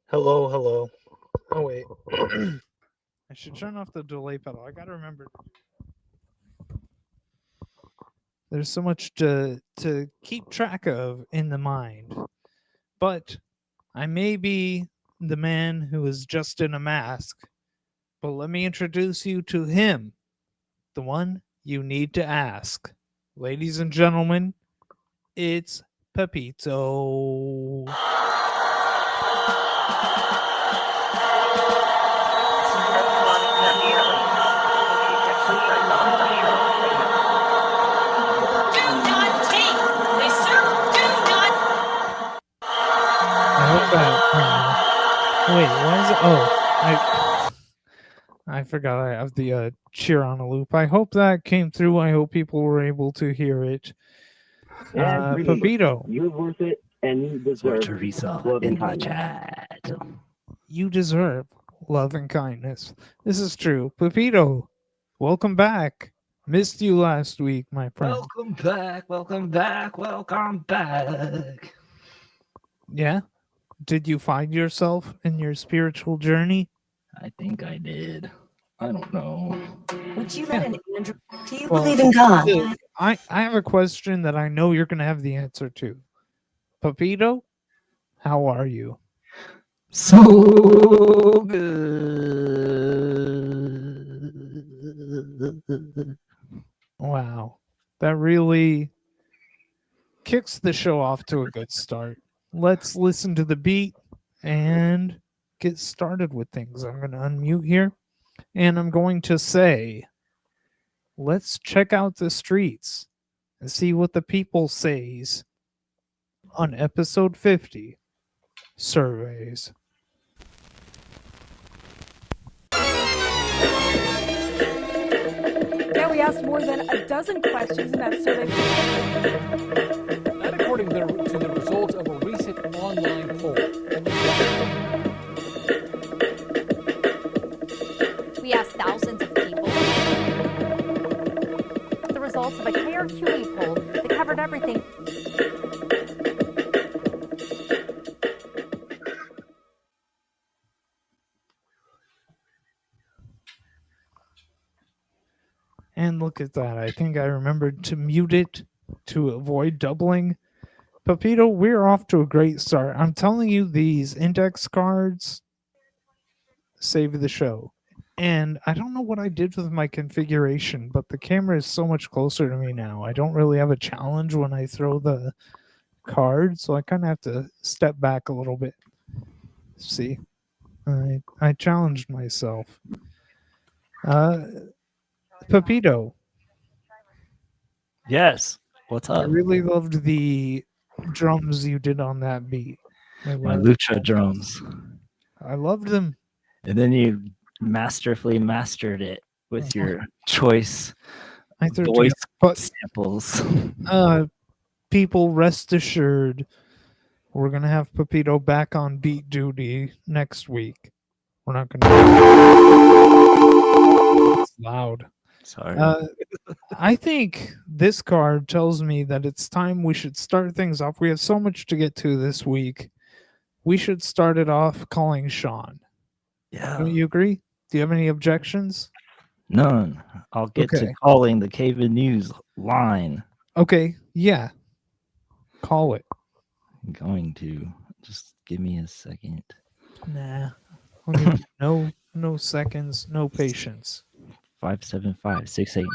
Hello, hello. Oh, wait. I should turn off the delay pedal. I gotta remember. There's so much to keep track of in the mind. But I may be the man who is just in a mask. But let me introduce you to him, the one you need to ask. Ladies and gentlemen, it's Pepito. Wait, why is it? Oh, I forgot I have the cheer on a loop. I hope that came through. I hope people were able to hear it. Pepito, you're worth it, and you deserve Teresa love in and the kindness. chat. you deserve love and kindness. This is true. Pepito, welcome back. Missed you last week, my friend. Welcome back, welcome back, welcome back. Yeah? Did you find yourself in your spiritual journey? I think I did. I don't know. Would you let an Andrew? Do you believe in God? I have a question that I know you're going to have the answer to. Pepito, how are you? So good. Wow. That really kicks the show off to a good start. Let's listen to the beat and get started with things. I'm going to unmute here and I'm going to say, let's check out the streets and see what the people says on episode 50, Surveys. Yeah, we asked more than a dozen questions in that survey. That according to the results of a recent online poll. We asked thousands of people. The results of a KRQE poll that covered everything. And look at that. I think I remembered to mute it to avoid doubling. Pepito, we're off to a great start. I'm telling you, these index cards save the show. And I don't know what I did with my configuration, but the camera is so much closer to me now. I don't really have a challenge when I throw the card, so I kind of have to step back a little bit. See, I challenged myself. Pepito. Yes. What's I up? really loved the drums you did on that beat. My lucha drums. I loved them. And then you masterfully mastered it with your choice voice samples. People, rest assured, we're going to have Pepito back on beat duty next week. We're not going to... It's loud. Sorry. I think this card tells me that it's time we should start things off. We have so much to get to this week. We should start it off calling Sean. Yeah. Don't you agree? Do you have any objections? None. I'll get to calling the Cave-In News line. Okay. Yeah. Call it. I'm going to. Just give me a second. Nah. I'll give you no seconds, no patience. 575-689-606.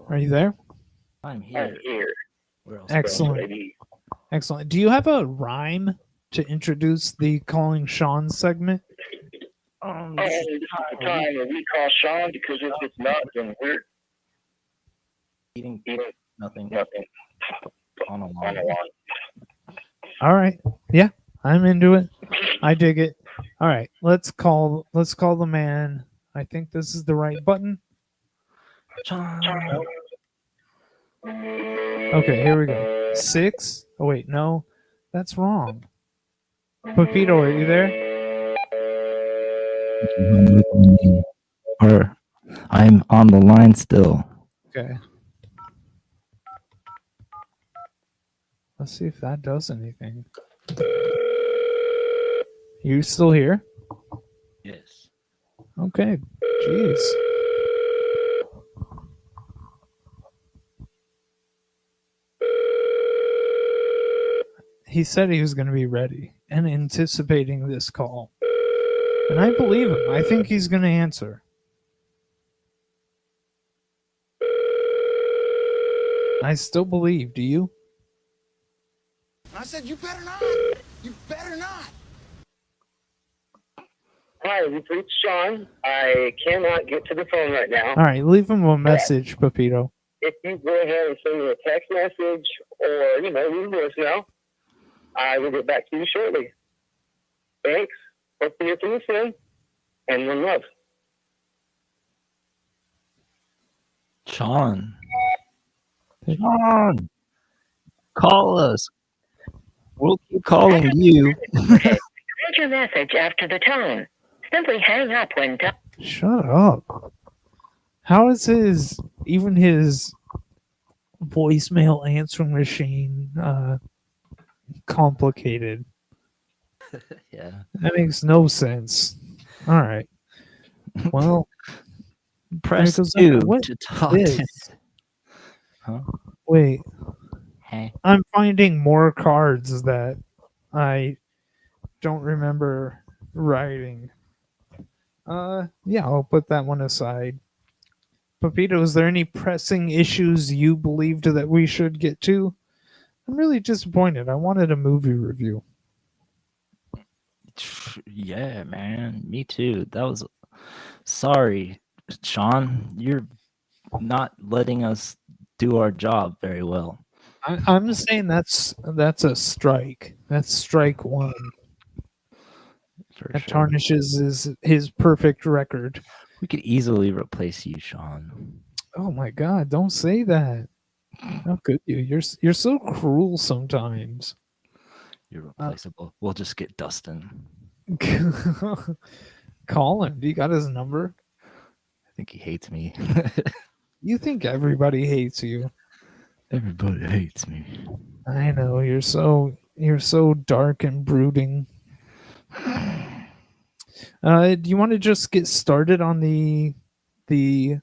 Are you there? I'm here. Where else Excellent. Excellent. Do you have a rhyme to introduce the calling Sean segment? This is the time where we call Sean, because if it's not, then we're eating nothing on a lawn. All right. Yeah, I'm into it. I dig it. All right, let's call the man. I think this is the right button. Sean. Okay, here we go. 6. Oh wait, no, that's wrong. Pepito, are you there? Or I'm on the line still. Okay. Let's see if that does anything. You still here? Yes. Okay. Jeez. He said he was going to be ready and anticipating this call. And I believe him. I think he's going to answer. I still believe. Do you? I said, you better not. You better not. Hi, you've reached Sean. I cannot get to the phone right now. All right. Leave him a message, Pepito. If you go ahead and send me a text message or, leave a voicemail, I will get back to you shortly. Thanks. Hope to hear from you soon. And one love. Sean. Sean. Call us. We'll keep calling you. Record your message after the tone. Simply hang up when done. Shut up. How is his voicemail answering machine complicated? Yeah. That makes no sense. All right. Well, Press goes 2 what to talk is to. this? Huh? Wait, Hey. I'm finding more cards that I don't remember writing. Yeah, I'll put that one aside. Pepito, is there any pressing issues you believed that we should get to? I'm really disappointed. I wanted a movie review. Yeah, man. Me too. That was sorry, Sean. You're not letting us do our job very well. I'm saying that's a strike. That's strike one. For That sure. tarnishes his perfect record. We could easily replace you, Sean. Oh my God! Don't say that. How could you? You're so cruel sometimes. You're replaceable. We'll just get Dustin. Call him. Do you got his number? I think he hates me. You think everybody hates you. Everybody hates me. I know, you're so dark and brooding. Do you want to just get started on the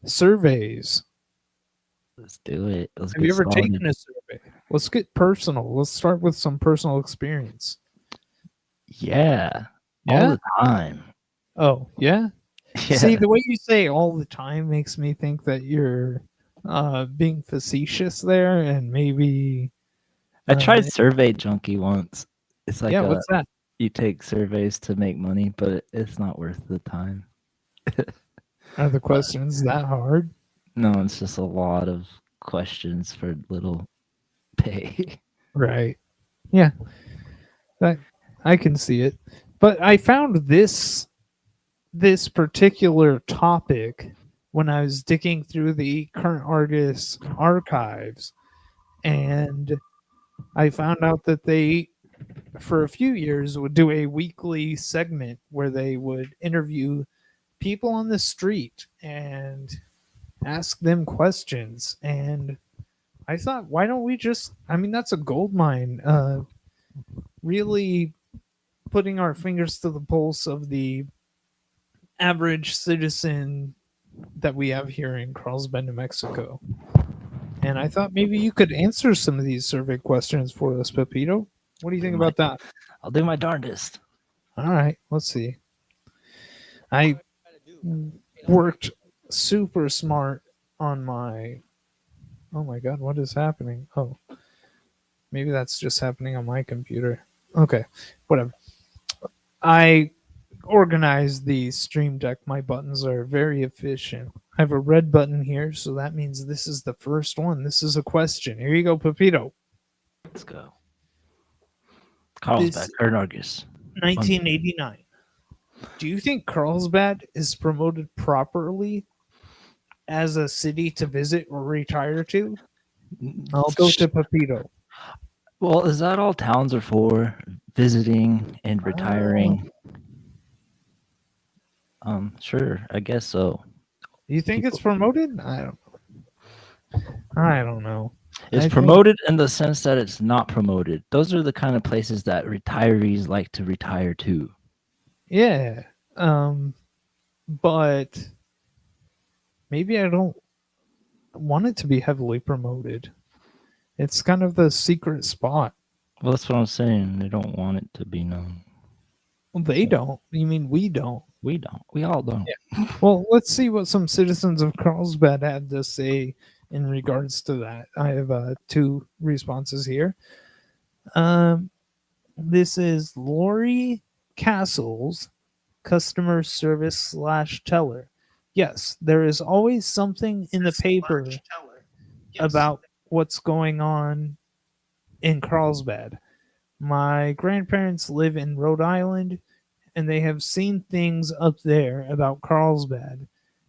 surveys? Let's do it. Let's Have you get ever started. taken a survey? Let's get personal. Let's start with some personal experience. Yeah. Yeah? All the time. Oh, yeah? Yeah. See, the way you say all the time makes me think that you're being facetious there, and maybe I tried Survey Junkie once. It's like what's that? you take surveys to make money, but it's not worth the time. Are the questions that hard? No, it's just a lot of questions for little pay. Right. Yeah. That I can see it. But I found this particular topic when I was digging through the current artists archives, and I found out that they for a few years would do a weekly segment where they would interview people on the street and ask them questions. And I thought, why don't we just, I mean, that's a gold mine. Really putting our fingers to the pulse of the average citizen that we have here in Carlsbad, New Mexico. And I thought maybe you could answer some of these survey questions for us, Pepito. What do you think about that? I'll do my darndest. All right, let's see. I worked super smart on my. Oh my God, what is happening? Oh, maybe that's just happening on my computer. Okay, whatever. I organized the Stream Deck. My buttons are very efficient. I have a red button here, so that means this is the first one. This is a question. Here you go, Pepito. Let's go. Carlsbad, Argus. 1989. Do you think Carlsbad is promoted properly as a city to visit or retire to? I'll go to Pepito. Well, is that all towns are for? Visiting and retiring? Sure, I guess so. You think it's People- promoted? I don't know. It's I think- promoted in the sense that it's not promoted. Those are the kind of places that retirees like to retire to. Yeah. But maybe I don't want it to be heavily promoted. It's kind of the secret spot. Well, that's what I'm saying. They don't want it to be known. Well, they don't. You mean we don't? We don't. We all don't. Well, let's see what some citizens of Carlsbad had to say in regards to that. I have two responses here. This is Lori Castles, customer service / teller. Yes, there is always something in the paper about what's going on in Carlsbad. My grandparents live in Rhode Island, and they have seen things up there about Carlsbad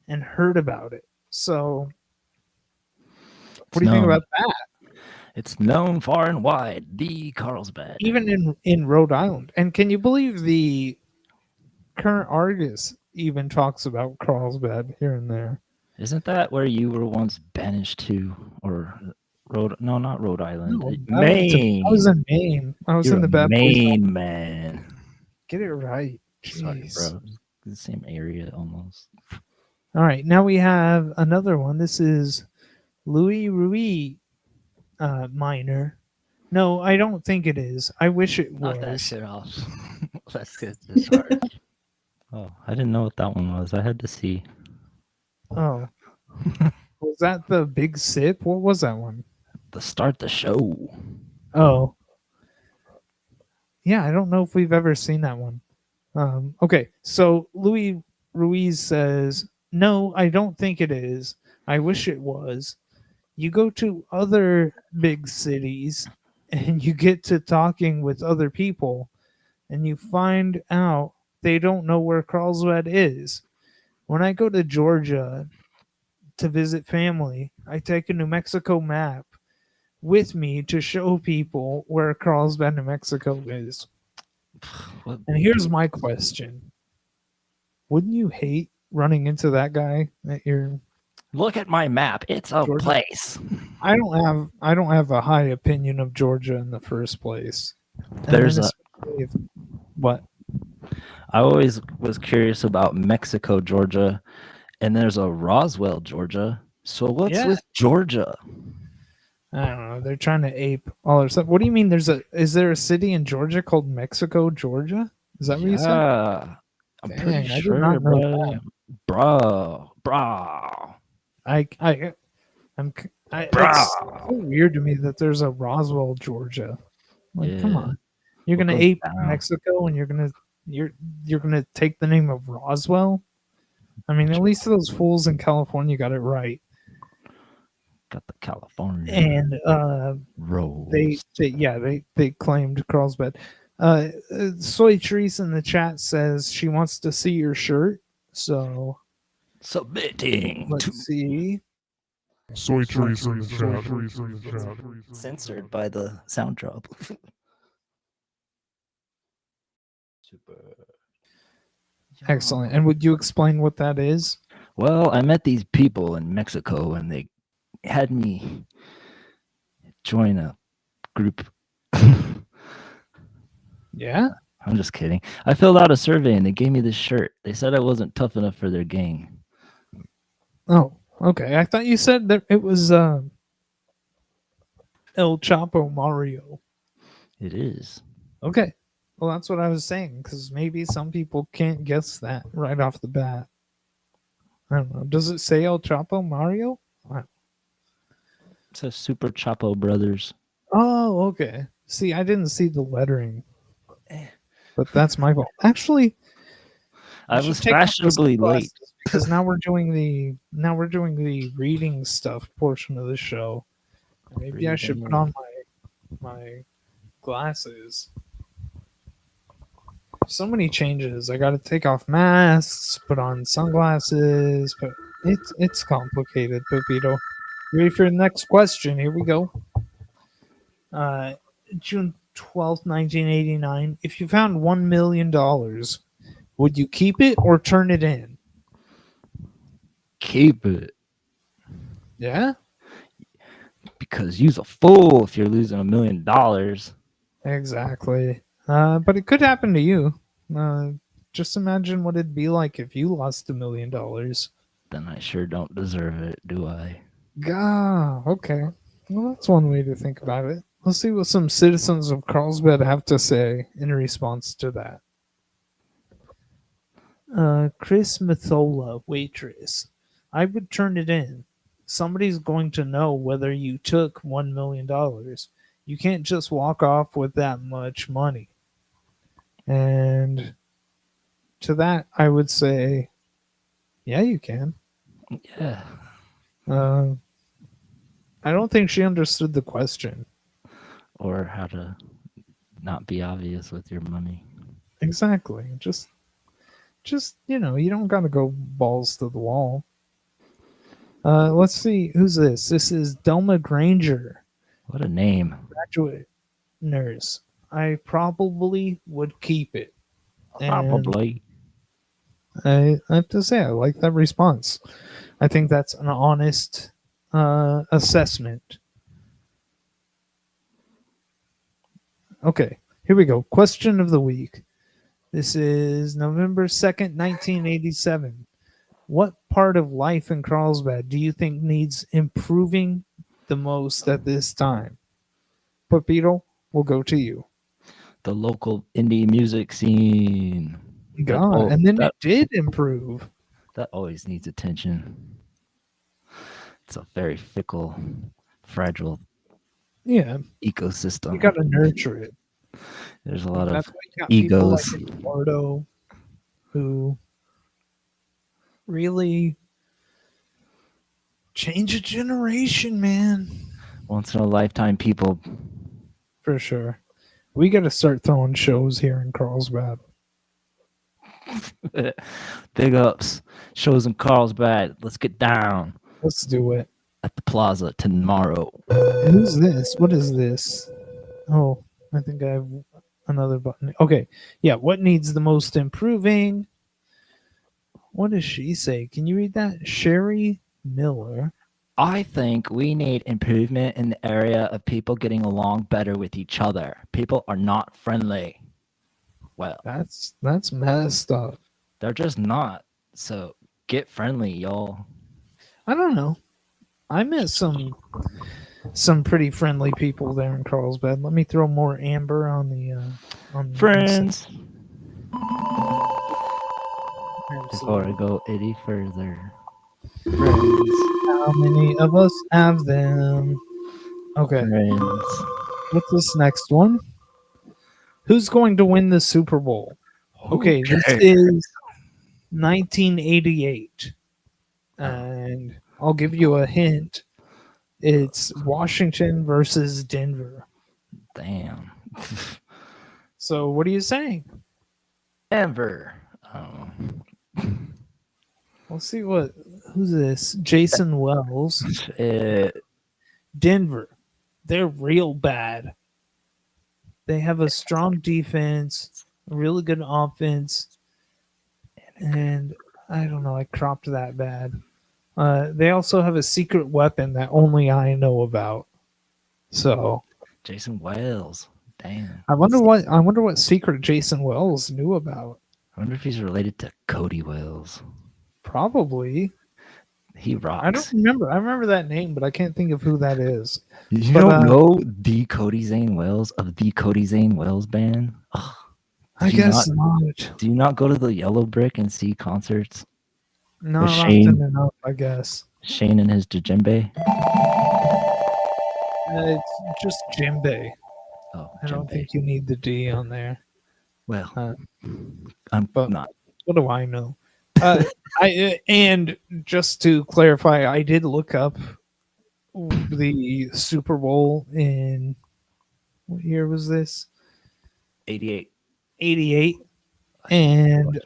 and heard about it. So, what do you think known. about that? It's known far and wide. The Carlsbad. Even in Rhode Island. And can you believe the current Argus even talks about Carlsbad here and there? Isn't that where you were once banished to? Or no, not Rhode Island. No, Maine. I was in Maine. I was You're in the a bad boys. Maine man. Get it right. Sorry, Jeez. bro. It's the same area almost. All right, now we have another one. This is Louis Rui Minor. No, I don't think it is. I wish it Knock that was. shit off. Let's get this hard. Oh, I didn't know what that one was. I had to see. Oh. Was that the big sip? What was that one? To start the show. Oh. Yeah, I don't know if we've ever seen that one. Okay, so Louis Ruiz says, no, I don't think it is. I wish it was. You go to other big cities and you get to talking with other people and you find out they don't know where Carlsbad is. When I go to Georgia to visit family, I take a New Mexico map with me to show people where Carlsbad, New Mexico is. What? And here's my question. Wouldn't you hate running into that guy at your Look at my map. It's a Georgia? place. I don't have a high opinion of Georgia in the first place. And There's then a especially what? I always was curious about Mexico, Georgia, and there's a Roswell, Georgia. So what's Yeah. with Georgia? I don't know. They're trying to ape all their stuff. What do you mean? Is there a city in Georgia called Mexico, Georgia? Is that what you said? Yeah, I'm Dang, pretty I did sure, not know bro. that. Bro. It's so weird to me that there's a Roswell, Georgia. Like, come Yeah. on, you're What gonna goes ape down? Mexico, and you're gonna take the name of Roswell. I mean, at least those fools in California got it right. Got the California And rolls. they claimed Carlsbad. Soy Treese in the chat says she wants to see your shirt. So Submitting let's to see. Soy trees in the chat. censored by the sound drop. Super. Excellent. And would you explain what that is? Well, I met these people in Mexico and they had me join a group. Yeah. I'm just kidding. I filled out a survey and they gave me this shirt. They said I wasn't tough enough for their gang. Oh, okay. I thought you said that it was El Chapo Mario. It is. Okay. Well, that's what I was saying, because maybe some people can't guess that right off the bat. I don't know. Does it say El Chapo Mario? It says Super Chapo Brothers. Oh, okay. See, I didn't see the lettering, but that's my fault. Actually, I should was take one of those fashionably late. classes, because now we're doing the reading stuff portion of the show. Maybe I should put on my glasses. So many changes. I got to take off masks, put on sunglasses, but it's complicated, Pepito. Ready for the next question? Here we go. Uh, June 12th, 1989. If you found $1 million, would you keep it or turn it in? Keep it. Yeah, Because you's a fool if you're losing $1 million. exactly. But it could happen to you. Just imagine what it'd be like if you lost $1 million. Then I sure don't deserve it, do I? Gah, okay. Well, that's one way to think about it. Let's see what some citizens of Carlsbad have to say in response to that. Chris Mathola, waitress. I would turn it in. Somebody's going to know whether you took $1 million. You can't just walk off with that much money. And to that, I would say, yeah, you can. Yeah. I don't think she understood the question. Or how to not be obvious with your money. Exactly. Just you don't gotta go balls to the wall. Let's see, who's this? This is Delma Granger, What a name. graduate nurse. I probably would keep it. And Probably. I have to say, I like that response. I think that's an honest assessment. Okay, here we go. Question of the week. This is November 2nd, 1987. What part of life in Carlsbad do you think needs improving the most at this time? Pepito, we'll go to you. The local indie music scene. God, and then it did improve. That always needs attention. It's a very fickle, fragile Yeah, ecosystem. you got to nurture it. There's a lot That's of why you got egos. people like Eduardo who really change a generation, man. Once in a lifetime people. For sure. We got to start throwing shows here in Carlsbad. Big ups. Shows in Carlsbad. Let's get down Let's do it. at the plaza tomorrow. Who's this? What is this? Oh, I think I have another button. Okay. Yeah. What needs the most improving? What does she say? Can you read that? Sherry Miller. I think we need improvement in the area of people getting along better with each other. People are not friendly. Well, That's messed up. they're just not. So get friendly, y'all. I don't know. I met some pretty friendly people there in Carlsbad. Let me throw more amber on the Friends. Absolutely. Before I go any further. Friends. How many of us have them? Okay. Friends. What's this next one? Who's going to win the Super Bowl? Okay, this is 1988. And I'll give you a hint. It's Washington versus Denver. Damn. So what are you saying? Denver. Let's see who's this? Jason Wells. Denver. They're real bad. They have a strong defense, a really good offense, and I don't know, I cropped that bad. They also have a secret weapon that only I know about. So Jason Wells. Damn. I wonder what secret Jason Wells knew about. I wonder if he's related to Cody Wells. Probably. He rocks. I don't remember. I remember that name, but I can't think of who that is. You don't know the Cody Zane Wells of the Cody Zane Wells band? Ugh. I guess not. Do you not go to the Yellow Brick and see concerts? Not often enough, I guess. Shane and his djembe? It's just djembe. Oh, I don't think you need the D on there. Well, I'm not. What do I know? And just to clarify, I did look up the Super Bowl in what year was this? 88. 88. And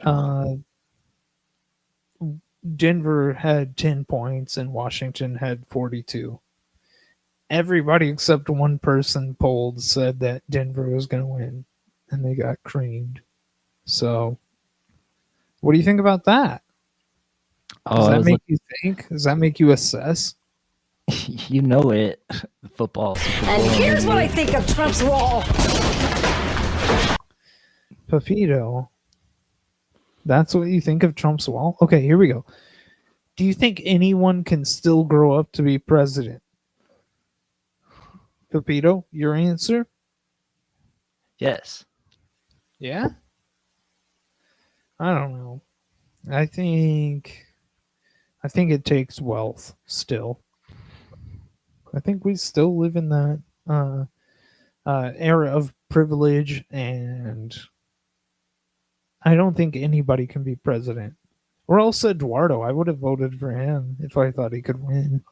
Denver had 10 points and Washington had 42. Everybody except one person polled said that Denver was going to win, and they got creamed. So, what do you think about that? Does I that was make you think? Does that make you assess? you know it. Football. Super Bowl And here's what I maybe. think of Trump's wall. Pepito, that's what you think of Trump's wall? Okay, here we go. Do you think anyone can still grow up to be president? Pepito, your answer? Yes. Yeah? I don't know. I think it takes wealth still. I think we still live in that era of privilege, and I don't think anybody can be president. Or else Eduardo. I would have voted for him if I thought he could win.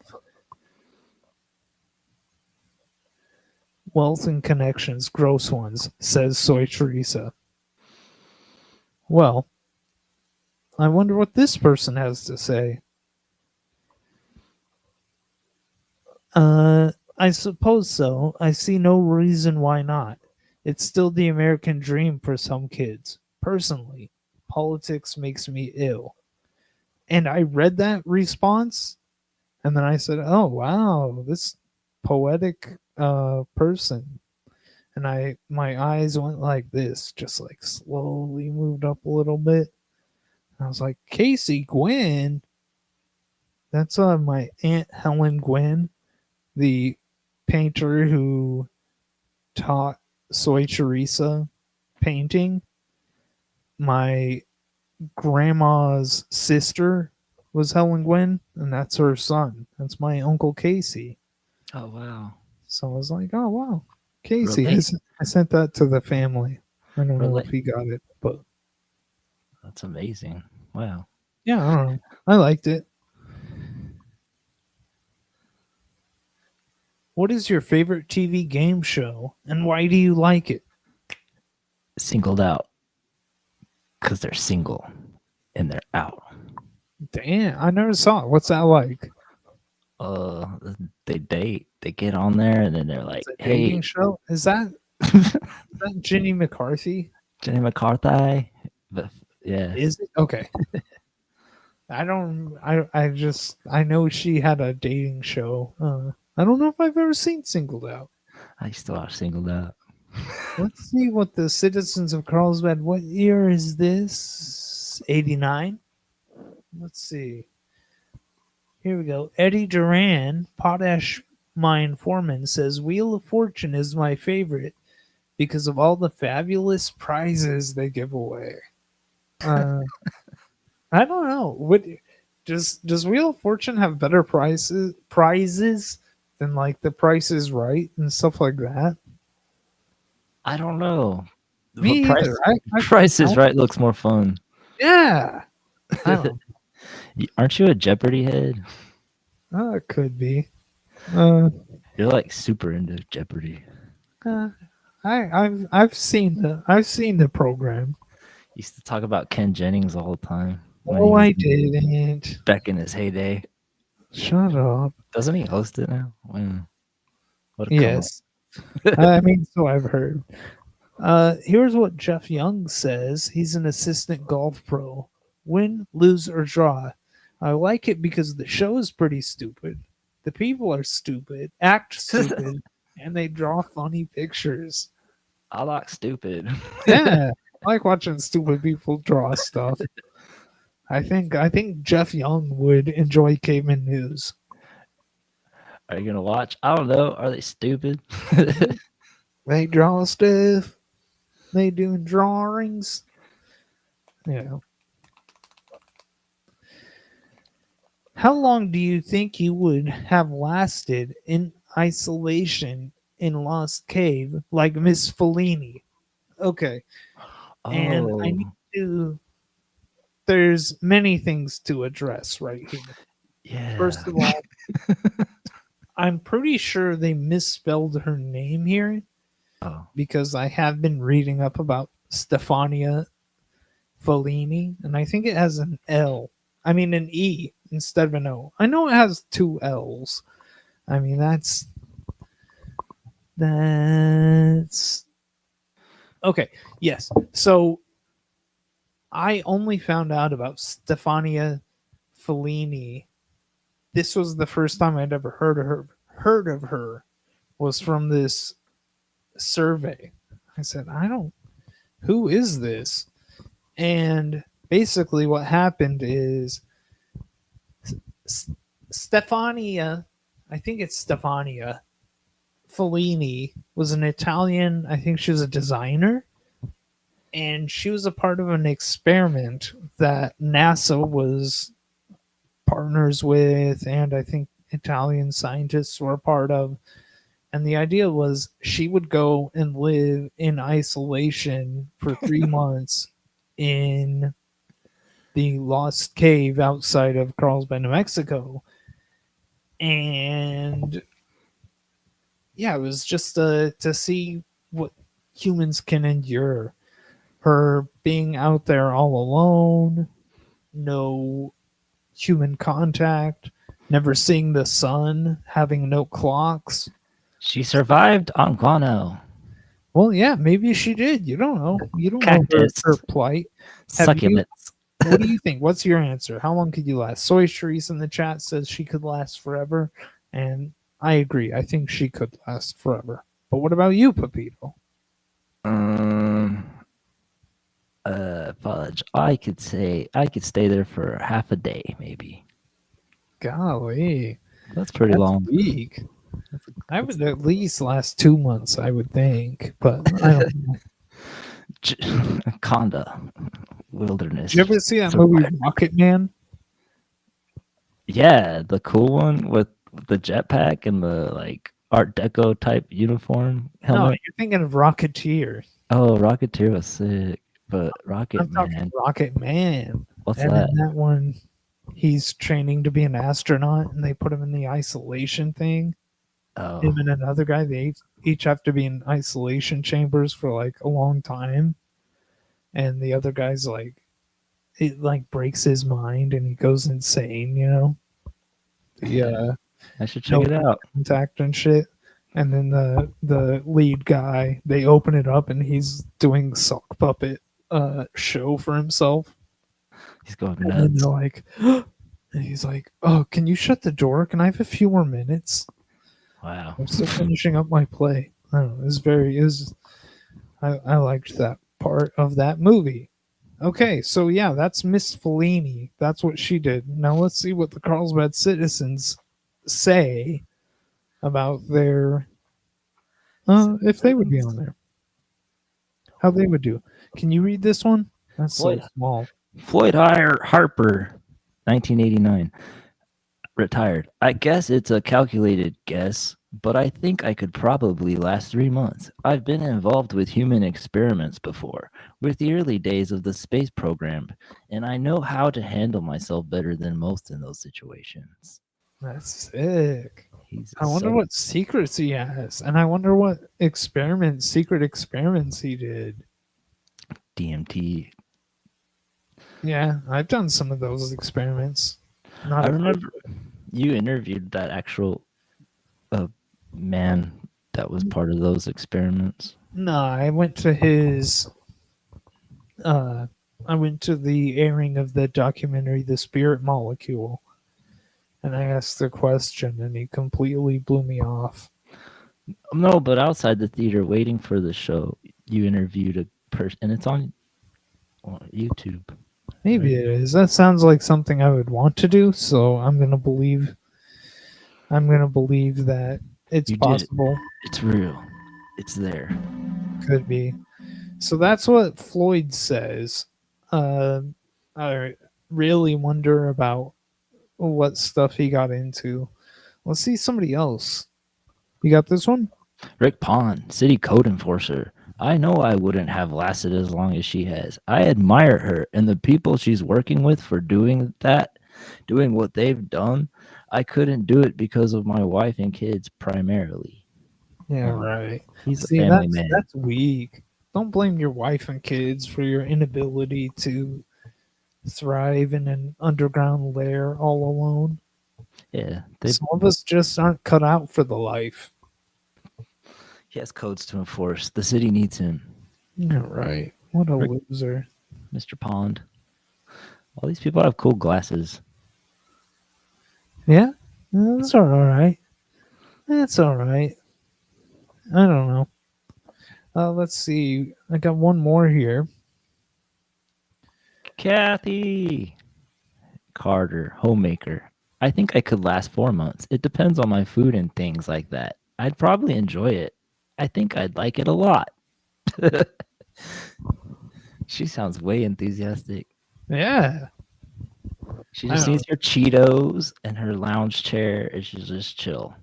Wealth and connections, gross ones, says Soy Teresa. Well, I wonder what this person has to say. I suppose so. I see no reason why not. It's still the American dream for some kids. Personally, politics makes me ill. And I read that response, and then I said, "Oh wow, this poetic person." And my eyes went like this, just like slowly moved up a little bit. I was like, Casey Gwynn. That's my Aunt Helen Gwynn, the painter who taught Soy Teresa painting. My grandma's sister was Helen Gwynn, and that's her son. That's my Uncle Casey. Oh wow. So I was like, oh wow, Casey. Relate. I sent that to the family. I don't know Relate. if he got it, but That's amazing. Wow. yeah, I don't know. I liked it. What is your favorite TV game show, and why do you like it? Singled out. Because they're single and they're out. Damn, I never saw it. What's that like? They date. They get on there and then they're like, It's a hey, dating show. Is that Jenny McCarthy? Jenny McCarthy. But yeah. Is it? Okay. I don't. I know she had a dating show. I don't know if I've ever seen Singled Out. I used to watch Singled Out. Let's see what the citizens of Carlsbad. What year is this? 89. Let's see. Here we go. Eddie Duran, Potash Mine Foreman, says Wheel of Fortune is my favorite because of all the fabulous prizes they give away. I don't know. What does Wheel of Fortune have better prizes than like the Price is Right and stuff like that? I don't know. Me Price, either. Price is Right looks more fun. Yeah. I don't Aren't you a Jeopardy head? it could be. You're like super into Jeopardy. I've seen the program. Used to talk about Ken Jennings all the time. Oh, I didn't. Back in his heyday. Shut up. Doesn't he host it now? Wow. What a Yes. I mean, so I've heard. Here's what Jeff Young says. He's an assistant golf pro. Win, lose, or draw. I like it because the show is pretty stupid. The people are stupid, act stupid, and they draw funny pictures. I like stupid. Yeah, I like watching stupid people draw stuff. I think Jeff Young would enjoy Caveman News. Are you gonna watch? I don't know. Are they stupid? They draw stuff. They doing drawings. Yeah. How long do you think you would have lasted in isolation in Lost Cave like Miss Fellini? Okay. And I need to. There's many things to address right here. Yeah. First of all, I'm pretty sure they misspelled her name here Oh. because I have been reading up about Stefania Fellini, and I think it has an L. I mean an E instead of an O. I know it has two L's. I mean that's okay. Yes. So I only found out about Stefania Fellini. This was the first time I'd ever heard of her was from this survey. I said, who is this? And basically what happened is Stefania, I think it's Stefania Fellini was an Italian, I think she was a designer, and she was a part of an experiment that NASA was partners with, and I think Italian scientists were a part of. And the idea was she would go and live in isolation for 3 months in the Lost Cave outside of Carlsbad, New Mexico. And yeah, it was just to see what humans can endure. Her being out there all alone, no human contact, never seeing the sun, having no clocks. She survived on guano. Well, yeah, maybe she did. You don't know. You don't know her plight. Succulents. What do you think? What's your answer? How long could you last? Soy Sharice in the chat says she could last forever. And I agree. I think she could last forever. But what about you, Pepito? Fudge. I could stay there for half a day, maybe. Golly. That's pretty long. Weak. I would at least last 2 months, I would think. But I don't know. Conda. Wilderness. Did you ever see that movie Rocket Man? Yeah, the cool one with the jetpack and the like Art Deco type uniform helmet. No, you're thinking of Rocketeer. Oh, Rocketeer was sick, but I'm Rocket talking Man. Rocket Man. What's and that? In that one, he's training to be an astronaut, and they put him in the isolation thing. Oh, Him and another guy, they each have to be in isolation chambers for like a long time. And the other guy's like, it like breaks his mind and he goes insane, you know? Yeah. I should check it out. Contact and shit. And then the lead guy, they open it up and he's doing sock puppet show for himself. He's going And then nuts. they're like, and he's like, "Oh, can you shut the door? Can I have a few more minutes? Wow. I'm still finishing up my play." I don't know. I liked that part of that movie. Okay, so yeah, that's Miss Fellini. That's what she did. Now let's see what the Carlsbad citizens say about their if they would be on there. How they would do. Can you read this one? That's so small. Floyd Harper, 1989. Retired. I guess it's a calculated guess, but I think I could probably last 3 months. I've been involved with human experiments before, with the early days of the space program, and I know how to handle myself better than most in those situations. That's sick. I wonder what secrets he has, and I wonder what secret experiments he did. DMT. Yeah, I've done some of those experiments. I remember you interviewed that actual man that was part of those experiments. No, I went to his. I went to the airing of the documentary "The Spirit Molecule," and I asked the question, and he completely blew me off. No, but outside the theater, waiting for the show, you interviewed a person, and it's on YouTube. Maybe it is. That sounds like something I would want to do. So I'm gonna believe that it's possible. It's real. It's there. Could be. So that's what Floyd says. I really wonder about what stuff he got into. Let's see somebody else. You got this one? Rick Pond, city code enforcer. I know I wouldn't have lasted as long as she has. I admire her and the people she's working with for doing what they've done. I couldn't do it because of my wife and kids primarily. Yeah, right. He's a family man. That's weak. don't blame your wife and kids for your inability to thrive in an underground lair all alone. Yeah, Some of us just aren't cut out for the life. he has codes to enforce. The city needs him. Yeah, right. What a loser. Mr. Pond. All these people have cool glasses. Yeah, that's all right. That's all right. I don't know. Let's see. I got one more here. Kathy Carter, homemaker. I think I could last 4 months. It depends on my food and things like that. I'd probably enjoy it. I think I'd like it a lot. She sounds way enthusiastic. Yeah. She just needs her Cheetos and her lounge chair, and she's just chill.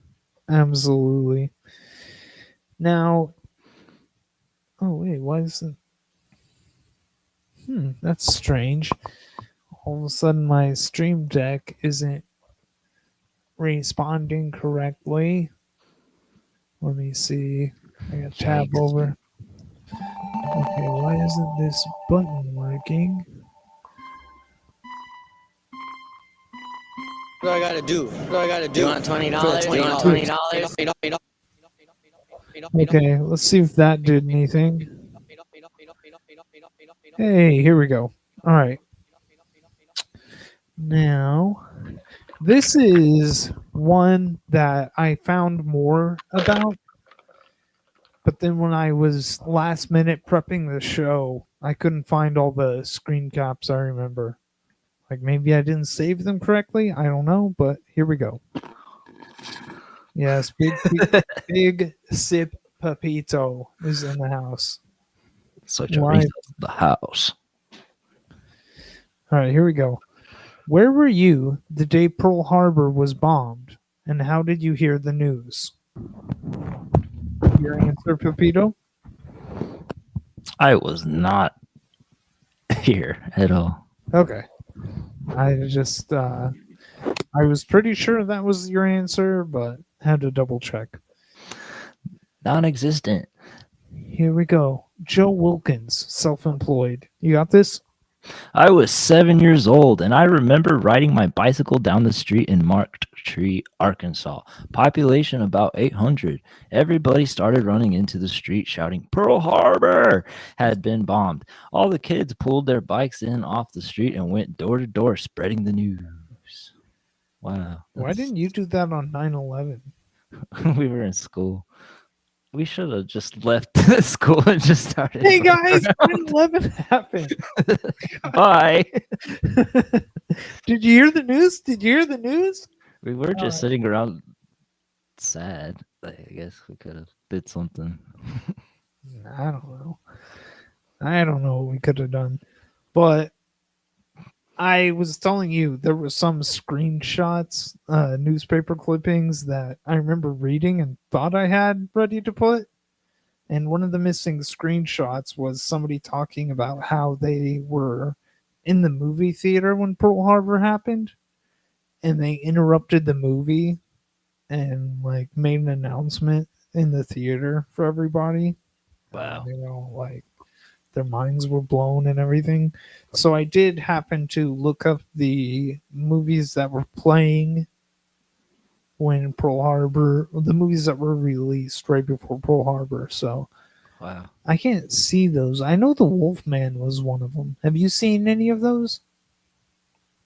Absolutely. Now, oh wait, why is it? That's strange. All of a sudden, my stream deck isn't responding correctly. Let me see. I got tab over. Okay, why isn't this button working? What do I gotta do? What do I gotta do? You want $20? You want $20? Okay, let's see if that did anything. Hey, here we go. All right. Now, this is one that I found more about, but then when I was last minute prepping the show, I couldn't find all the screen caps I remember. Like maybe I didn't save them correctly. I don't know, but here we go. Yes, big sip Papito is in the house. Such a reason the house. All right, here we go. Where were you the day Pearl Harbor was bombed, and how did you hear the news? Your answer, Pepito? I was not here at all. Okay. I just, I was pretty sure that was your answer, but had to double check. Non-existent. Here we go. Joe Wilkins, self-employed. You got this? I was 7 years old, and I remember riding my bicycle down the street in Marked Tree, Arkansas. Population about 800. Everybody started running into the street shouting, Pearl Harbor had been bombed. All the kids pulled their bikes in off the street and went door to door spreading the news. Wow. Why didn't you do that on 9/11? We were in school. We should have just left school and just started. Hey guys, 9/11 happened. Bye. Did you hear the news? Did you hear the news? We were just sitting around sad. I guess we could have did something. I don't know. I don't know what we could have done. But I was telling you there were some screenshots, newspaper clippings that I remember reading and thought I had ready to put. And one of the missing screenshots was somebody talking about how they were in the movie theater when Pearl Harbor happened. And they interrupted the movie and like made an announcement in the theater for everybody. Wow. You know, like their minds were blown and everything. So I did happen to look up the movies that were playing when Pearl Harbor, the movies that were released right before Pearl Harbor. So wow. I can't see those. I know The Wolfman was one of them. Have you seen any of those?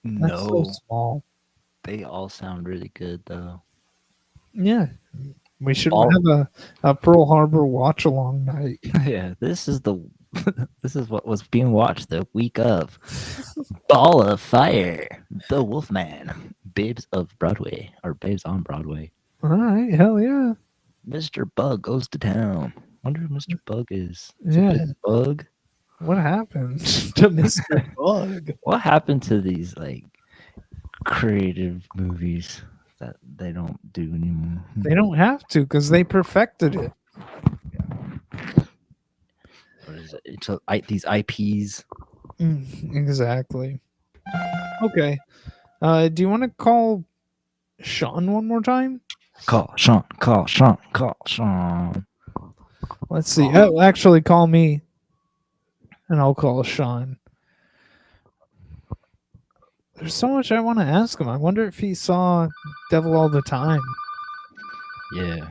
No. That's so small. They all sound really good though. Yeah. We should have a Pearl Harbor watch along night. Yeah, this is what was being watched the week of Ball of Fire, The Wolfman, Babes of Broadway, or Babes on Broadway. All right, hell yeah. Mr. Bug goes to town. Wonder who Mr. Bug is. Yeah. Bug. What happened to Mr. Bug? What happened to these like creative movies that they don't do anymore? They don't have to because they perfected it. What is it? These IPs. Exactly. Okay. Do you want to call Sean one more time? Call Sean. Call Sean. Call Sean. Let's see. Oh, actually, call me. and I'll call Sean. There's so much I want to ask him. I wonder if he saw Devil All the Time. Yeah,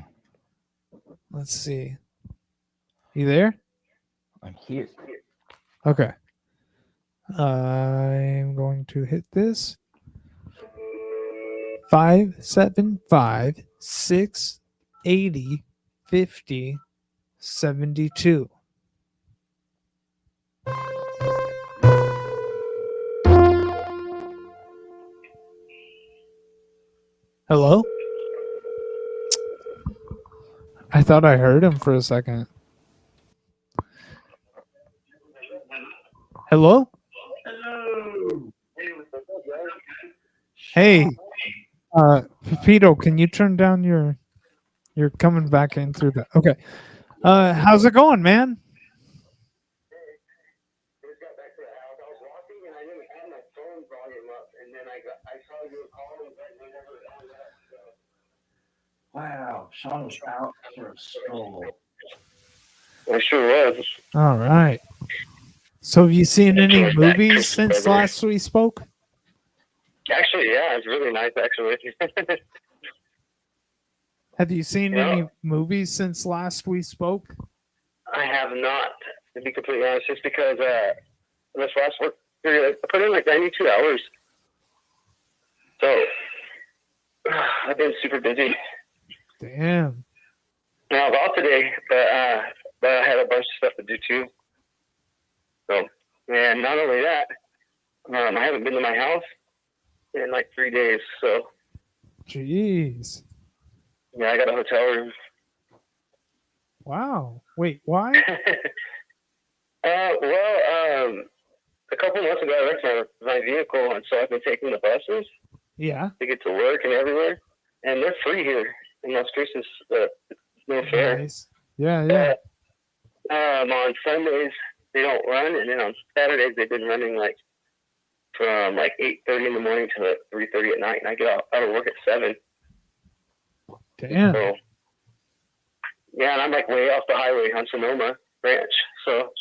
Let's see. You there? I'm here. Okay. I'm going to hit this. 575-680-50-72. Hello? I thought I heard him for a second. Hello? Hello. Hey, Pepito, can you turn down your? You're coming back in through the. Okay. How's it going, man? Just got back to the house. I was walking and I didn't have my phone volume up, and then I saw you calling, but you never on that. So. Wow, Sean was out for a stroll. I sure was. All right. So, have you seen any movies since last we spoke? Actually, yeah, it's really nice. Actually. Have you seen No. any movies since last we spoke? I have not, to be completely honest, just because this last work period, I put in like 92 hours. So I've been super busy. Damn. Now I was off today, but I had a bunch of stuff to do too. So, and not only that, I haven't been to my house in like 3 days. So, Jeez. yeah, I got a hotel room. Wow. Wait, why? A couple months ago, I wrecked my vehicle, and so I've been taking the buses Yeah. to get to work and everywhere, and they're free here in Las Cruces. No fare. Nice. Yeah. On Sundays they don't run, and then on Saturdays they've been running like from like 8:30 in the morning to 3:30 at night, and I get out of work at 7. Damn. So, yeah, and I'm like way off the highway on Sonoma Ranch. So,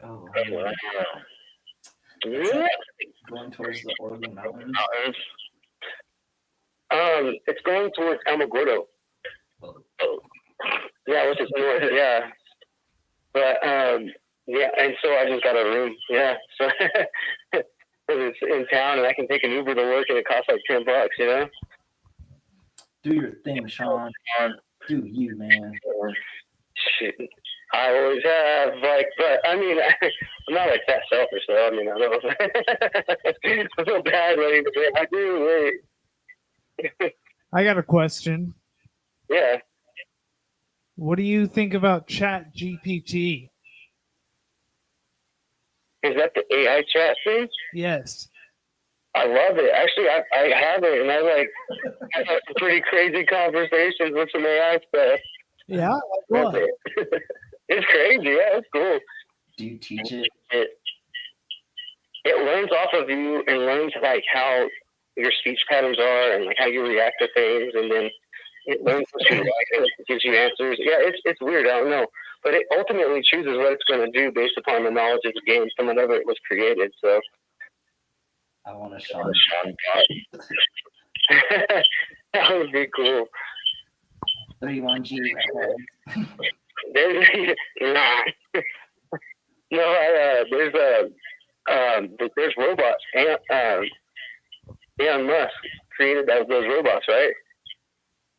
yeah. Going towards the Oregon Mountains. It's going towards Alamogordo. Yeah, which is north. Yeah, but yeah, and so I just got a room. Yeah, so it's in town, and I can take an Uber to work, and it costs like $10. You know. Do your thing, Sean. Do you, man? Shit, I always have. Like, but I mean, I'm not like that selfish though. I mean, I don't. I feel bad, like, I do. Wait. I got a question. Yeah. What do you think about Chat GPT? Is that the AI chat thing? Yes. I love it. Actually, I have it, and I have some pretty crazy conversations with some AI stuff. Yeah? Like Love what? it. It's crazy. Yeah, it's cool. Do you teach it? It learns off of you and learns like how your speech patterns are and like how you react to things, and then it learns what you like and it gives you answers. Yeah, it's weird. I don't know, but it ultimately chooses what it's going to do based upon the knowledge it's gained from whenever it was created. So I want a Sean. That would be cool. 31G. Nah. No, there's robots. Elon Musk created those robots, right?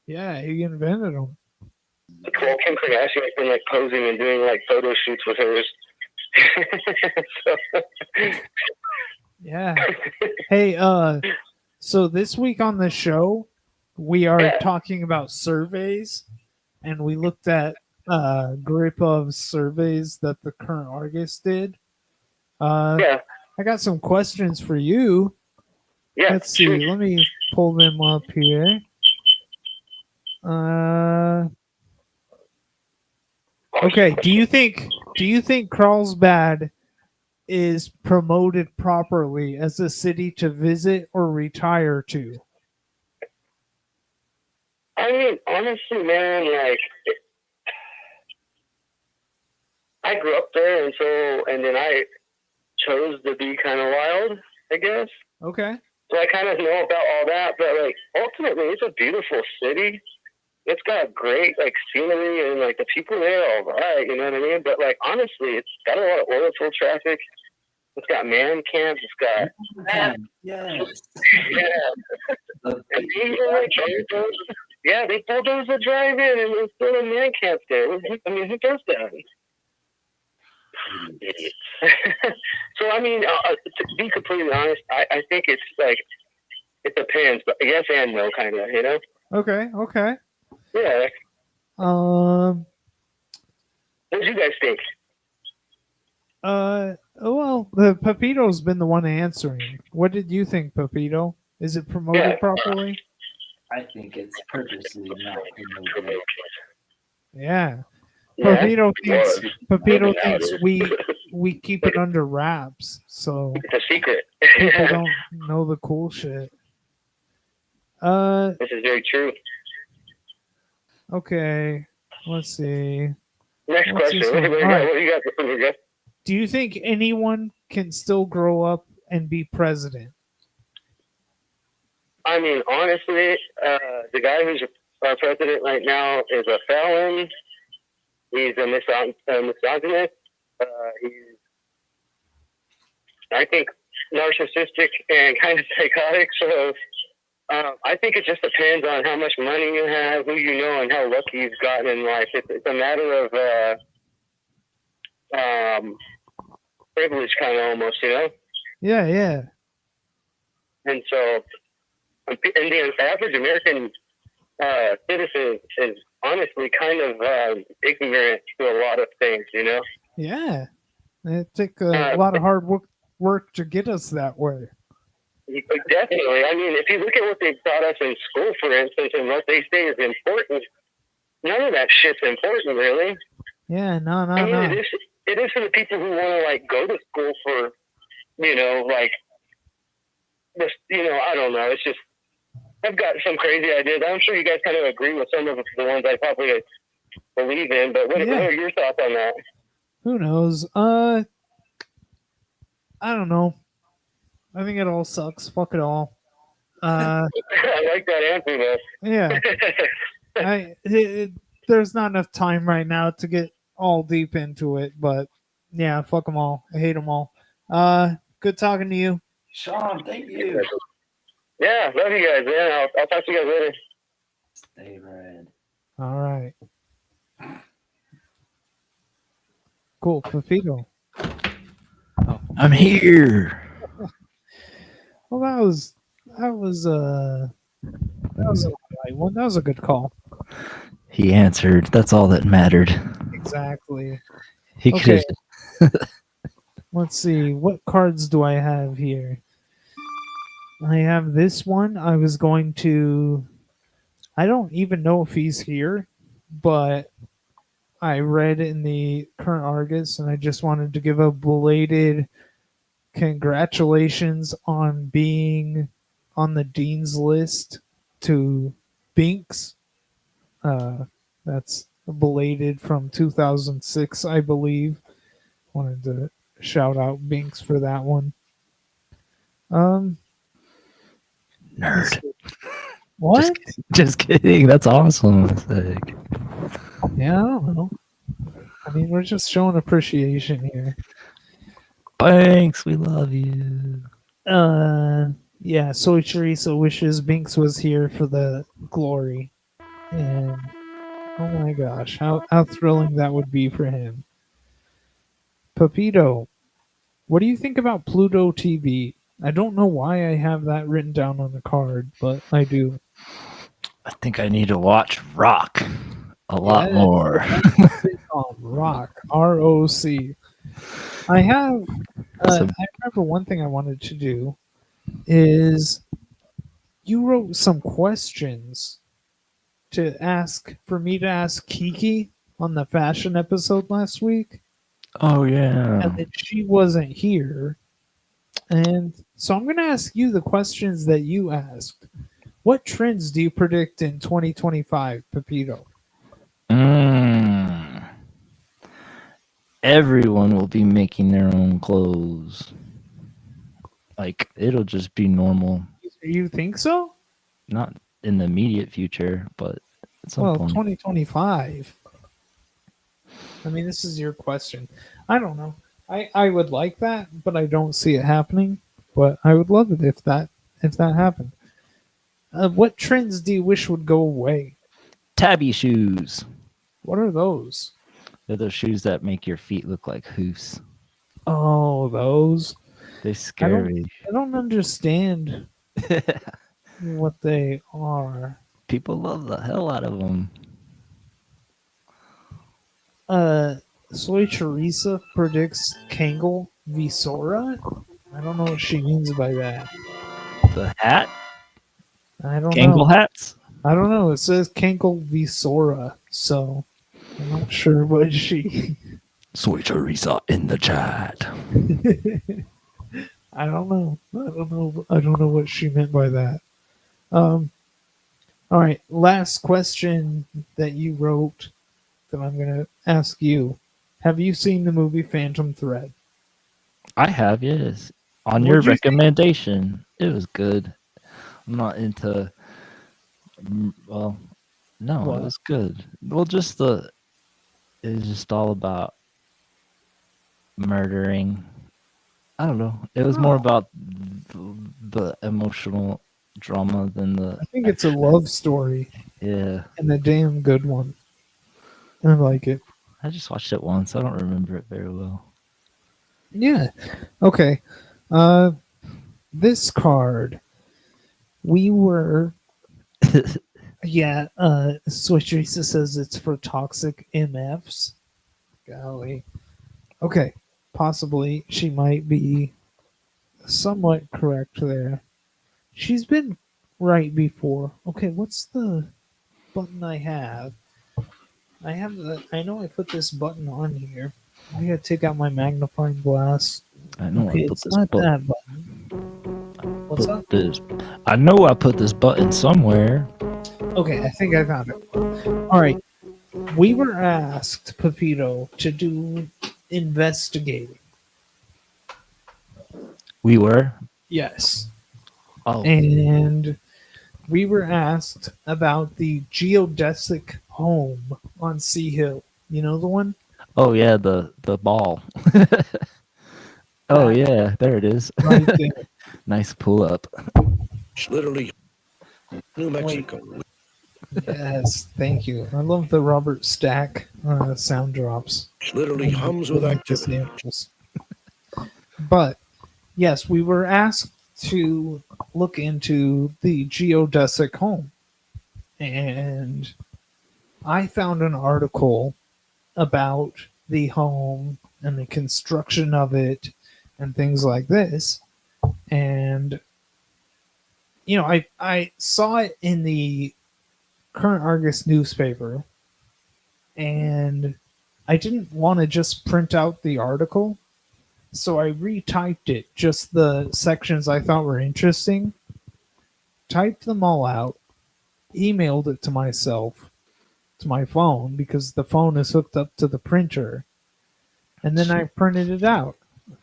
Yeah, he invented them. Well, Kim Kardashian has been like posing and doing like photo shoots with hers. Yeah. Hey, so this week on the show, we are talking about surveys, and we looked at a group of surveys that the current Argus did. I got some questions for you. Yeah. Let's see. Shoot. Let me pull them up here. Okay. Do you think Carlsbad is promoted properly as a city to visit or retire to? I mean, honestly, man, like, I grew up there, and then I chose to be kind of wild, I guess. Okay. So I kind of know about all that, but like ultimately, it's a beautiful city. It's got great like scenery, and like the people there are all right, you know what I mean? But like honestly, it's got a lot of oil field traffic. It's got man camps. It's got Yes. yeah. And they even like they bulldoze the drive in and there's still a man camp there. I mean, who does that? Idiots. So I mean, to be completely honest, I think it's like it depends, but yes and no, kind of, you know. Okay. Okay. Yeah. Um. What do you guys think? Well, the Pepito's been the one answering. What did you think, Pepito? Is it promoted properly? I think it's purposely not promoted. Yeah. Yeah, Pepito thinks Maybe we keep it under wraps, so it's a secret. people don't know the cool shit. This is very true. Okay. Let's see. Next What's question. this one? What All right. do you got for me, guys? Do you think anyone can still grow up and be president? I mean, honestly, the guy who's our president right now is a felon. He's a misogynist. He's, I think, narcissistic and kind of psychotic. So I think it just depends on how much money you have, who you know, and how lucky you've gotten in life. It's a matter of privilege, kind of almost, you know. Yeah, yeah. And so, and the average American citizen is honestly kind of ignorant to a lot of things, you know. Yeah. It took a lot of hard work to get us that way. Definitely. I mean, if you look at what they taught us in school, for instance, and what they say is important, none of that shit's important, really. Yeah, no. It is for the people who want to like go to school for, you know, like this, you know, I don't know. It's just I've got some crazy ideas. I'm sure you guys kind of agree with some of the ones I probably believe in, but what are your thoughts on that? Who knows? I don't know. I think it all sucks. Fuck it all. I like that answer, though. Yeah. There's not enough time right now to get all deep into it, but yeah, fuck them all. I hate them all. Good talking to you. Sean, thank you. Yeah, love you guys, man. I'll talk to you guys later. Stay red. All right. Cool. Pepito. Oh. I'm here. Well, that was a right one. That was a good call. He answered. That's all that mattered. Exactly. He Okay. could. Let's see. What cards do I have here? I have this one. I don't even know if he's here, but I read in the current Argus, and I just wanted to give a belated congratulations on being on the dean's list to Binks. That's belated from 2006, I believe. Wanted to shout out Binks for that one. Nerd. What? Just kidding. That's awesome. Like, yeah, I don't know. I mean, we're just showing appreciation here. Thanks. We love you. Yeah, Soy Teresa wishes Binks was here for the glory. And oh my gosh, how thrilling that would be for him. Pepito, what do you think about Pluto TV? I don't know why I have that written down on the card, but I do. I think I need to watch Rock a lot more. Rock, ROC. I have. I remember one thing I wanted to do is you wrote some questions for me to ask Kiki on the fashion episode last week. Oh yeah. And then she wasn't here. And so I'm going to ask you the questions that you asked. What trends do you predict in 2025, Pepito? everyone will be making their own clothes. Like it'll just be normal. You think so? Not in the immediate future, but at some Well, point. 2025. I mean, this is your question. I don't know. I would like that, but I don't see it happening. But I would love it if that happened. What trends do you wish would go away? Tabby shoes. What are those? They're those shoes that make your feet look like hoofs. Oh, those. They scare me. I don't understand what they are. People love the hell out of them. Soy Teresa predicts Kangol v Sora. I don't know what she means by that. The hat? I don't Kangle know. hats? I don't know. It says Kangol v Sora, so I'm not sure what she. Soy Teresa in the chat. I don't know. I don't know what she meant by that. All right. Last question that you wrote that I'm gonna ask you. Have you seen the movie Phantom Thread? I have, yes. On What'd your you think? recommendation. It was good. I'm not into. Well, no, What? it was good. Well, just the. It was just all about murdering. I don't know. It was more about the emotional drama than the. I think it's a love story Yeah. and a damn good one. I like it. I just watched it once. I don't remember it very well. Yeah. Okay. This card. We were. Yeah. Switcherisa says it's for toxic MFs. Golly. Okay. Possibly she might be somewhat correct there. She's been right before. Okay, what's the button I have? I have the. I know I put this button on here. I gotta take out my magnifying glass. I know Okay, I put it's this not button. that button. What's up? I know I put this button somewhere. Okay, I think I found it. All right. We were asked, Pepito, to do investigating. We were. Yes. Oh. And we were asked about the geodesic home on Sea Hill. You know the one? Oh yeah, the ball. Oh yeah, there it is. Right there. Nice pull up. It's literally New Mexico. Yes, thank you. I love the Robert Stack sound drops. It literally hums with activity. But yes, we were asked to look into the geodesic home. And I found an article about the home and the construction of it and things like this. And I saw it in the Current Argus newspaper, and I didn't want to just print out the article, so I retyped it, just the sections I thought were interesting, typed them all out, emailed it to myself, to my phone, because the phone is hooked up to the printer, and then I printed it out.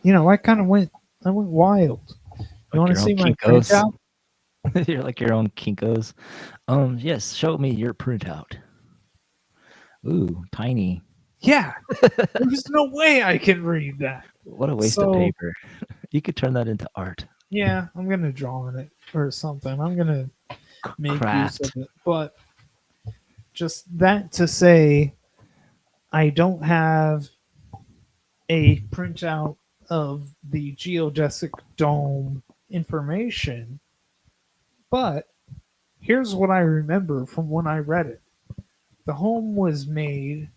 I went wild. You want to see my printout? You're like your own Kinkos. Yes, show me your printout. Ooh, tiny. Yeah. There's no way I can read that. What a waste of paper. You could turn that into art. Yeah, I'm gonna draw on it or something. I'm gonna make use of it. But just that to say, I don't have a printout of the geodesic dome information, but here's what I remember from when I read it. The home was made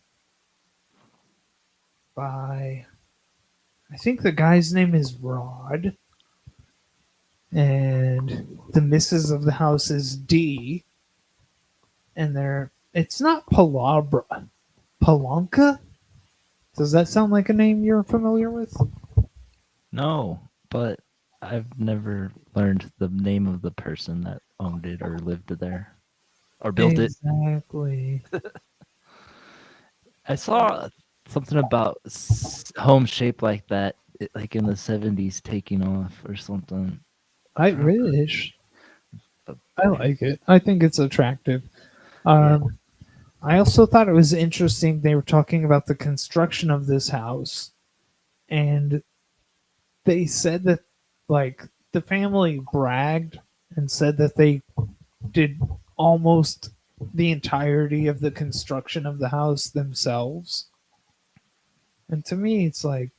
by, I think the guy's name is Rod, and the missus of the house is D, and it's not Palabra. Palanca? Does that sound like a name you're familiar with? No, but I've never learned the name of the person that owned it or lived there or built it. Exactly. I saw something about home shaped like that, like in the 70s, taking off or something. I wish. I like it. I think it's attractive. I also thought it was interesting. They were talking about the construction of this house, and they said that, like, the family bragged and said that they did almost the entirety of the construction of the house themselves. And to me, it's like,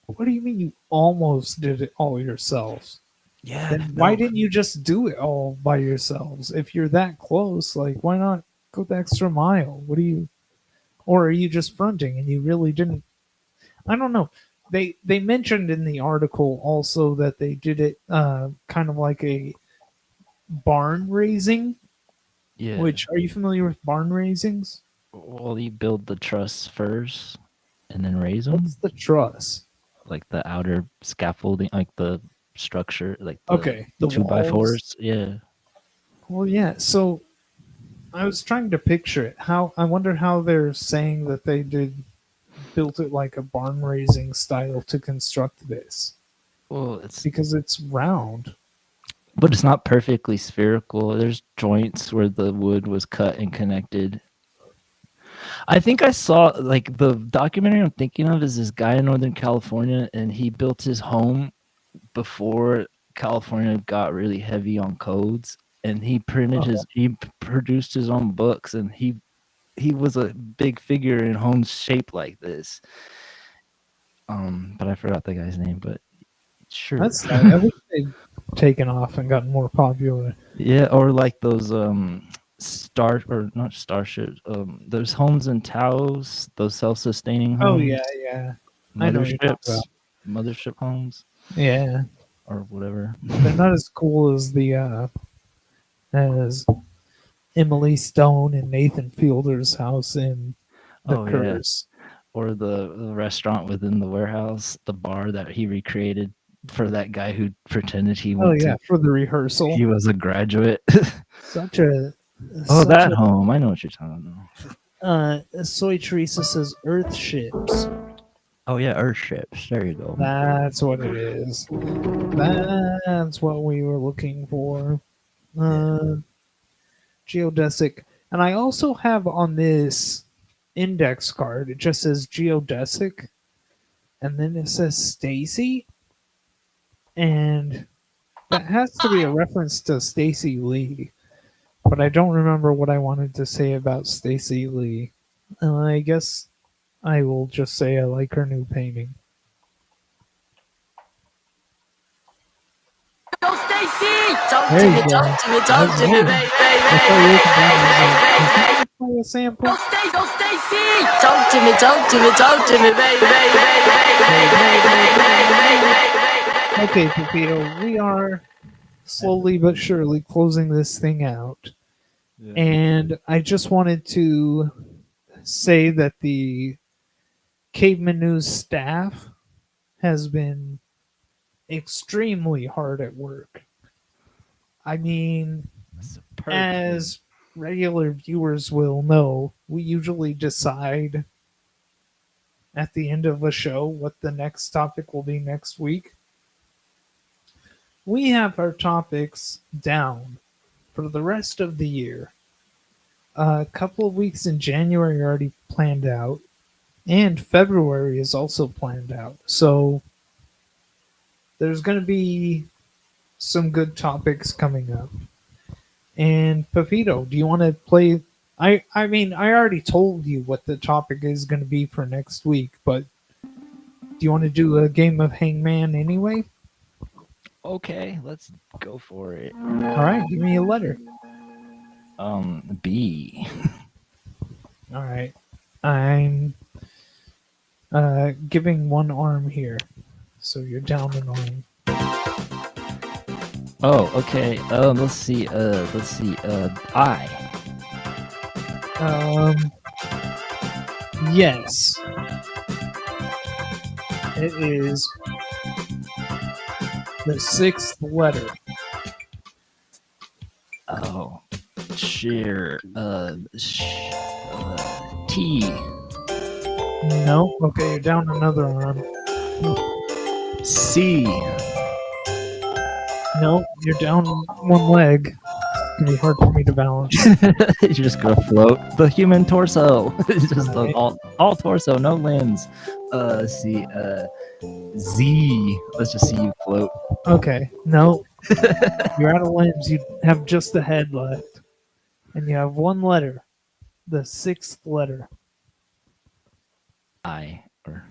what do you mean you almost did it all yourselves? Yeah. Then why didn't you just do it all by yourselves? If you're that close, like, why not go the extra mile? Or are you just fronting and you really didn't? I don't know. They mentioned in the article also that they did it kind of like a barn raising. Yeah. Which, are you familiar with barn raisings? Well, you build the truss first and then raise them. What's the truss? Like the outer scaffolding, like the structure, like the Okay, the 2x4s. walls. Yeah. Well, yeah. So I was trying to picture it. I wonder how they're saying that they built it like a barn raising style to construct this. Well, it's because it's round. But it's not perfectly spherical. There's joints where the wood was cut and connected. I think I saw, like, the documentary I'm thinking of is this guy in Northern California, and he built his home before California got really heavy on codes, and he produced his own books, and he was a big figure in homes shaped like this. But I forgot the guy's name, but sure. That's I wish they'd taken off and gotten more popular. Yeah, or like those not starships. Those homes in Taos, those self-sustaining homes. Oh yeah. I know what you're talking about. Mothership homes. Yeah. Or whatever. They're not as cool as the as Emily Stone and Nathan Fielder's house in The Curse. Yeah. Or the restaurant within the warehouse, the bar that he recreated for that guy who pretended he went for the rehearsal. He was a graduate. That home. I know what you're talking about. Soy Teresa says Earth ships. Oh yeah, Earth ships. There you go. That's what it is. That's what we were looking for. Geodesic. And I also have on this index card, it just says geodesic, and then it says Stacy, and that has to be a reference to Stacy Lee, but I don't remember what I wanted to say about Stacy Lee. I guess I will just say I like her new painting. Go Stacy! Talk to me, baby. Play a sample. Go Stacy! Talk to me, baby. Okay, Pepito, we are slowly but surely closing this thing out. Yeah. And I just wanted to say that the Caveman News staff has been extremely hard at work. I mean, as regular viewers will know, we usually decide at the end of a show what the next topic will be next week. We have our topics down for the rest of the year. A couple of weeks in January are already planned out, and February is also planned out. So there's going to be some good topics coming up. And Pepito, do you want to play? I mean, I already told you what the topic is going to be for next week, but do you want to do a game of Hangman anyway? Okay, let's go for it. All right, give me a letter. B. All right, I'm giving one arm here, so you're down an arm. Oh, okay. Let's see. I. Yes. It is the sixth letter. Oh, sure. T. No. Okay, you're down another arm. C. No, you're down one leg. It's gonna be hard for me to balance. You're just gonna float. The human torso. It's just Okay. all torso, no limbs. C. Z. Let's just see you float. Okay. No. You're out of limbs. You have just the head left. And you have one letter. The sixth letter. I or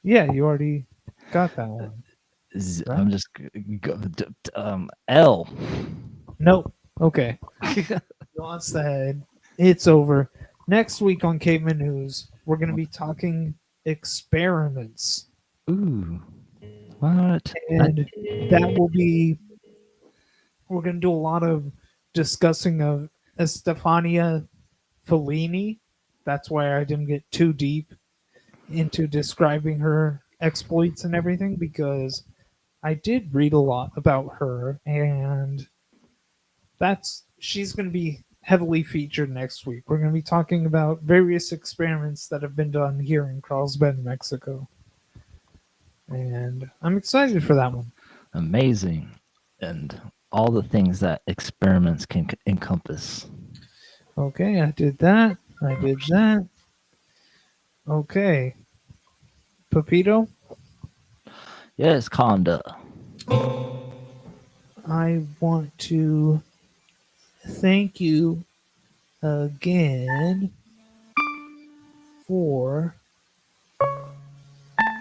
Yeah, you already got that one. Z. Right? I'm just L. Nope. Okay. You lost the head. It's over. Next week on Caveman News, we're going to be talking experiments. Ooh. What? And that will be, we're going to do a lot of discussing of Estefania Fellini. That's why I didn't get too deep into describing her exploits and everything, because I did read a lot about her, and she's going to be heavily featured next week. We're going to be talking about various experiments that have been done here in Carlsbad, Mexico. And I'm excited for that one. Amazing. And all the things that experiments can encompass. Okay, I did that. I did that. Okay. Pepito, Yes, Conda. I want to thank you again for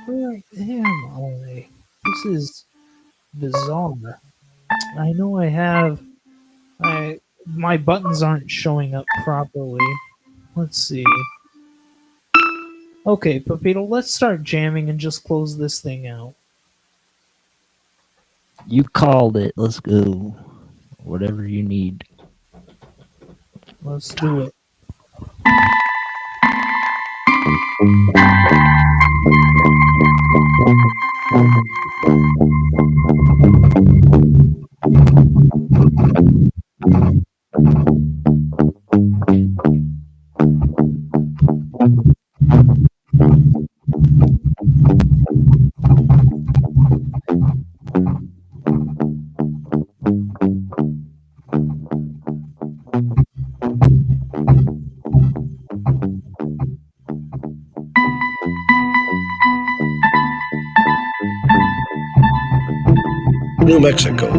where am I? This is bizarre. I know my buttons aren't showing up properly. Let's see. Okay, Pepito, let's start jamming and just close this thing out. You called it. Let's go. Whatever you need. Let's do it. New Mexico.